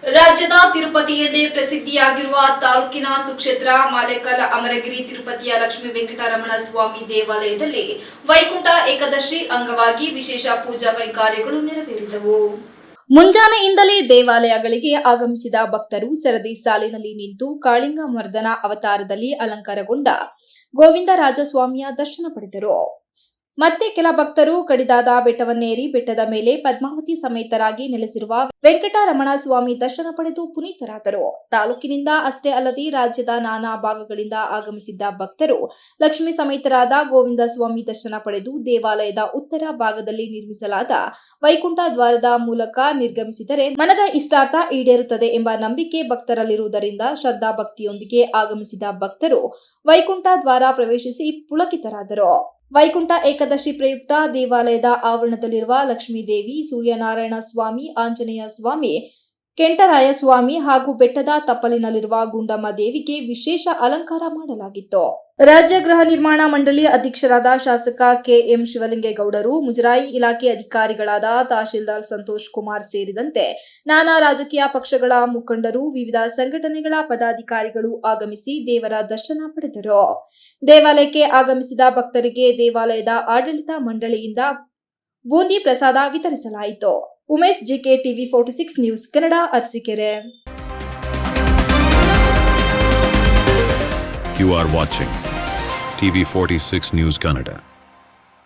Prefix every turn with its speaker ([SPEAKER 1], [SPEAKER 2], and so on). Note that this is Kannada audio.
[SPEAKER 1] ರಾಜ್ಯದ ತಿರುಪತಿ ಎಂದೇ ಪ್ರಸಿದ್ಧಿಯಾಗಿರುವ ತಾಲೂಕಿನ ಸುಕ್ಷೇತ್ರ ಮಾಲೇಕಲ್ ಅಮರಗಿರಿ ತಿರುಪತಿಯ ಲಕ್ಷ್ಮೀ ವೆಂಕಟರಮಣ ಸ್ವಾಮಿ ದೇವಾಲಯದಲ್ಲಿ ವೈಕುಂಠ ಏಕಾದಶಿ ಅಂಗವಾಗಿ ವಿಶೇಷ ಪೂಜಾ ಕೈಂಕರ್ಯಗಳು ನೆರವೇರಿದವು. ಮುಂಜಾನೆಯಿಂದಲೇ ದೇವಾಲಯಗಳಿಗೆ ಆಗಮಿಸಿದ ಭಕ್ತರು ಸರದಿ ಸಾಲಿನಲ್ಲಿ ನಿಂತು ಕಾಳಿಂಗ ಮರ್ದನ ಅವತಾರದಲ್ಲಿ ಅಲಂಕಾರಗೊಂಡ ಗೋವಿಂದರಾಜಸ್ವಾಮಿಯ ದರ್ಶನ ಪಡೆದರು. ಮತ್ತೆ ಕೆಲ ಭಕ್ತರು ಕಡಿದಾದ ಬೆಟ್ಟವನ್ನೇರಿ ಬೆಟ್ಟದ ಮೇಲೆ ಪದ್ಮಾವತಿ ಸಮೇತರಾಗಿ ನೆಲೆಸಿರುವ ವೆಂಕಟರಮಣ ಸ್ವಾಮಿ ದರ್ಶನ ಪಡೆದು ಪುನೀತರಾದರು. ತಾಲೂಕಿನಿಂದ ಅಷ್ಟೇ ಅಲ್ಲದೆ ರಾಜ್ಯದ ನಾನಾ ಭಾಗಗಳಿಂದ ಆಗಮಿಸಿದ್ದ ಭಕ್ತರು ಲಕ್ಷ್ಮೀ ಸಮೇತರಾದ ಗೋವಿಂದ ಸ್ವಾಮಿ ದರ್ಶನ ಪಡೆದು ದೇವಾಲಯದ ಉತ್ತರ ಭಾಗದಲ್ಲಿ ನಿರ್ಮಿಸಲಾದ ವೈಕುಂಠ ದ್ವಾರದ ಮೂಲಕ ನಿರ್ಗಮಿಸಿದರೆ ಮನದ ಇಷ್ಟಾರ್ಥ ಈಡೇರುತ್ತದೆ ಎಂಬ ನಂಬಿಕೆ ಭಕ್ತರಲ್ಲಿರುವುದರಿಂದ ಶ್ರದ್ಧಾ ಭಕ್ತಿಯೊಂದಿಗೆ ಆಗಮಿಸಿದ ಭಕ್ತರು ವೈಕುಂಠ ದ್ವಾರ ಪ್ರವೇಶಿಸಿ ಪುಳಕಿತರಾದರು. ವೈಕುಂಠ ಏಕಾದಶಿ ಪ್ರಯುಕ್ತ ದೇವಾಲಯದ ಆವರಣದಲ್ಲಿರುವ ಲಕ್ಷ್ಮೀದೇವಿ, ಸೂರ್ಯನಾರಾಯಣ ಸ್ವಾಮಿ, ಆಂಜನೇಯ ಸ್ವಾಮಿ, ಕೆಂಟರಾಯ ಸ್ವಾಮಿ ಹಾಗೂ ಬೆಟ್ಟದ ತಪ್ಪಲಿನಲ್ಲಿರುವ ಗುಂಡಮ್ಮ ದೇವಿಗೆ ವಿಶೇಷ ಅಲಂಕಾರ ಮಾಡಲಾಗಿತ್ತು. ರಾಜ್ಯ ಗೃಹ ನಿರ್ಮಾಣ ಮಂಡಳಿ ಅಧ್ಯಕ್ಷರಾದ ಶಾಸಕ ಕೆಎಂ ಶಿವಲಿಂಗೇಗೌಡರು, ಮುಜರಾಯಿ ಇಲಾಖೆ ಅಧಿಕಾರಿಗಳಾದ ತಹಶೀಲ್ದಾರ್ ಸಂತೋಷ್ ಕುಮಾರ್ ಸೇರಿದಂತೆ ನಾನಾ ರಾಜಕೀಯ ಪಕ್ಷಗಳ ಮುಖಂಡರು, ವಿವಿಧ ಸಂಘಟನೆಗಳ ಪದಾಧಿಕಾರಿಗಳು ಆಗಮಿಸಿ ದೇವರ ದರ್ಶನ ಪಡೆದರು. ದೇವಾಲಯಕ್ಕೆ ಆಗಮಿಸಿದ ಭಕ್ತರಿಗೆ ದೇವಾಲಯದ ಆಡಳಿತ ಮಂಡಳಿಯಿಂದ ಬೂಂದಿ ಪ್ರಸಾದ ವಿತರಿಸಲಾಯಿತು. Umesh, GK TV 46 news Kannada, Arasikere.
[SPEAKER 2] You are watching TV 46 News Kannada.